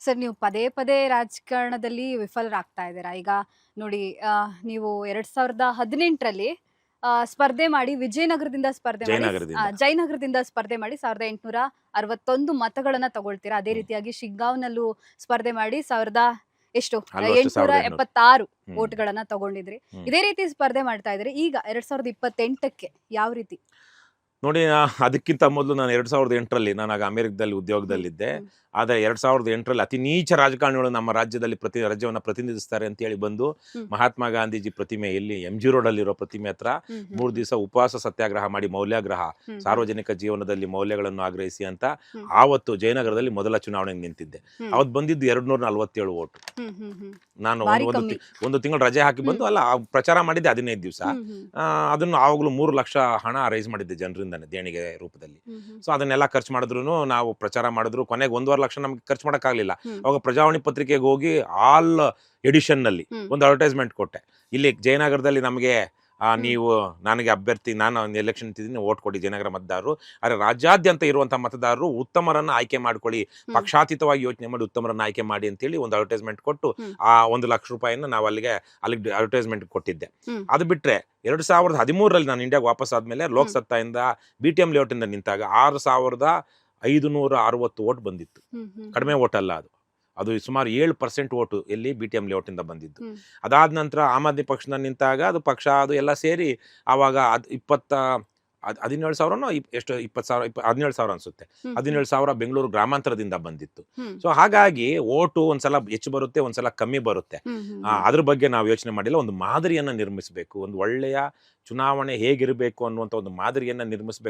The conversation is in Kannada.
ಸರ್ ನೀವು ಪದೇ ಪದೇ ರಾಜಕಾರಣದಲ್ಲಿ ವಿಫಲರಾಗ್ತಾ ಇದ್ದೀರಾ. ಈಗ ನೋಡಿ ನೀವು 2018ರಲ್ಲಿ ಸ್ಪರ್ಧೆ ಮಾಡಿ ವಿಜಯನಗರದಿಂದ ಸ್ಪರ್ಧೆ ಮಾಡಿ ಜಯನಗರದಿಂದ ಜಯನಗರದಿಂದ ಸ್ಪರ್ಧೆ ಮಾಡಿ 1861 ಮತಗಳನ್ನ ತಗೊಳ್ತೀರಾ. ಅದೇ ರೀತಿಯಾಗಿ ಶಿಗ್ಗಾಂವ್ನಲ್ಲೂ ಸ್ಪರ್ಧೆ ಮಾಡಿ ಎಷ್ಟು ಅಲ್ವಷ್ಟು 876 ಹ್ಮ್. ವೋಟ್ಗಳನ್ನ ತಗೊಂಡಿದ್ರಿ. ಹ್ಮ್. ಇದೇ ರೀತಿ ಸ್ಪರ್ಧೆ ಮಾಡ್ತಾ ಇದ್ರಿ. ಈಗ 2028ಕ್ಕೆ ಯಾವ ರೀತಿ? ನೋಡಿ, ಅದಕ್ಕಿಂತ ಮೊದಲು ನಾನು 2008ರಲ್ಲಿ ನಾನು ಆಗ ಅಮೆರಿಕದಲ್ಲಿ ಉದ್ಯೋಗದಲ್ಲಿದ್ದೆ. ಆದರೆ 2008ರಲ್ಲಿ ಅತಿ ನೀಚ ರಾಜಕಾರಣಿಗಳು ನಮ್ಮ ರಾಜ್ಯದಲ್ಲಿ ರಾಜ್ಯವನ್ನು ಪ್ರತಿನಿಧಿಸ್ತಾರೆ ಅಂತೇಳಿ ಬಂದು ಮಹಾತ್ಮ ಗಾಂಧೀಜಿ ಪ್ರತಿಮೆ ಎಲ್ಲಿ MG ರೋಡಲ್ಲಿರೋ ಪ್ರತಿಮೆ ಹತ್ರ 3 ದಿವಸ ಉಪವಾಸ ಸತ್ಯಾಗ್ರಹ ಮಾಡಿ ಮೌಲ್ಯಾಗ್ರಹ, ಸಾರ್ವಜನಿಕ ಜೀವನದಲ್ಲಿ ಮೌಲ್ಯಗಳನ್ನು ಆಗ್ರಹಿಸಿ ಅಂತ ಆವತ್ತು ಜಯನಗರದಲ್ಲಿ ಮೊದಲ ಚುನಾವಣೆಗೆ ನಿಂತಿದ್ದೆ. ಅವತ್ತು ಬಂದಿದ್ದು 247 ವೋಟು. ನಾನು ಒಂದು ತಿಂಗಳು ರಜೆ ಹಾಕಿ ಬಂದು ಪ್ರಚಾರ ಮಾಡಿದ್ದೆ 15 ದಿವಸ. ಅದನ್ನು ಆವಾಗಲೂ 3 ಲಕ್ಷ ಹಣ ರೈಸ್ ಮಾಡಿದ್ದೆ ಜನರಿಂದ ದೇಣಿಗೆ ರೂಪದಲ್ಲಿ. ಸೊ ಅದನ್ನೆಲ್ಲ ಖರ್ಚು ಮಾಡಿದ್ರು, ನಾವು ಪ್ರಚಾರ ಮಾಡಿದ್ರು, ಕೊನೆಗೆ 1.5 ಲಕ್ಷ ನಮ್ಗೆ ಖರ್ಚು ಮಾಡೋಕ್ಕಾಗಲಿಲ್ಲ. ಅವಾಗ ಪ್ರಜಾವಾಣಿ ಪತ್ರಿಕೆಗೆ ಹೋಗಿ ಆಲ್ ಎಡಿಷನ್ ನಲ್ಲಿ ಒಂದು ಅಡ್ವರ್ಟೈಸ್ಮೆಂಟ್ ಕೊಟ್ಟೆ. ಇಲ್ಲಿ ಜಯನಗರದಲ್ಲಿ ನಮಗೆ ನೀವು ನನಗೆ ಅಭ್ಯರ್ಥಿ, ನಾನು ಎಲೆಕ್ಷನ್ ನಿಂತಿದ್ದೀನಿ, ಓಟ್ ಕೊಡಿ ಜಯನಗರ ಮತದಾರರು. ಆದರೆ ರಾಜ್ಯಾದ್ಯಂತ ಇರುವಂತಹ ಮತದಾರರು ಉತ್ತಮರನ್ನ ಆಯ್ಕೆ ಮಾಡ್ಕೊಳ್ಳಿ, ಪಕ್ಷಾತೀತವಾಗಿ ಯೋಚನೆ ಮಾಡಿ ಉತ್ತಮರನ್ನ ಆಯ್ಕೆ ಮಾಡಿ ಅಂತೇಳಿ ಒಂದು ಅಡ್ವರ್ಟೈಸ್ಮೆಂಟ್ ಕೊಟ್ಟು ಆ 1 ಲಕ್ಷ ರೂಪಾಯಿನ ನಾವು ಅಲ್ಲಿಗೆ ಅಡ್ವರ್ಟೈಸ್ಮೆಂಟ್ ಕೊಟ್ಟಿದ್ದೆ. ಅದು ಬಿಟ್ರೆ 2013ರಲ್ಲಿ ನಾನು ಇಂಡಿಯಾಗೆ ವಾಪಸ್ ಆದ್ಮೇಲೆ ಲೋಕಸತ್ತಾಯಿಂದ BTM ಲೇಔಟ್ ಇಂದ ನಿಂತಾಗ 6560 ವೋಟ್ ಬಂದಿತ್ತು. ಕಡಿಮೆ ವೋಟ್ ಅಲ್ಲ ಅದು ಸುಮಾರು 7% ವೋಟು ಎಲ್ಲಿ BTM ಲೇಔಟ್ ಇಂದ ಬಂದಿದ್ದು. ಅದಾದ ನಂತರ ಆಮ್ ಆದ್ಮಿ ಪಕ್ಷದಿಂದ ನಿಂತಾಗ ಅದು ಪಕ್ಷ ಅದು ಎಲ್ಲ ಸೇರಿ ಆವಾಗ 17,000 ಎಷ್ಟು 17,000 ಅನ್ಸುತ್ತೆ. 17,000 ಬೆಂಗಳೂರು ಗ್ರಾಮಾಂತರದಿಂದ ಬಂದಿತ್ತು. ಸೊ ಹಾಗಾಗಿ ಓಟು ಒಂದ್ಸಲ ಹೆಚ್ಚು ಬರುತ್ತೆ, ಒಂದ್ಸಲ ಕಮ್ಮಿ ಬರುತ್ತೆ. ಅದ್ರ ಬಗ್ಗೆ ನಾವು ಯೋಚನೆ ಮಾಡಿಲ್ಲ. ಒಂದು ಮಾದರಿಯನ್ನ ನಿರ್ಮಿಸಬೇಕು, ಒಂದು ಒಳ್ಳೆಯ ಚುನಾವಣೆ ಹೇಗಿರಬೇಕು ಅನ್ನುವಂಥ ಒಂದು ಮಾದರಿಯನ್ನ ನಿರ್ಮಿಸಬೇಕು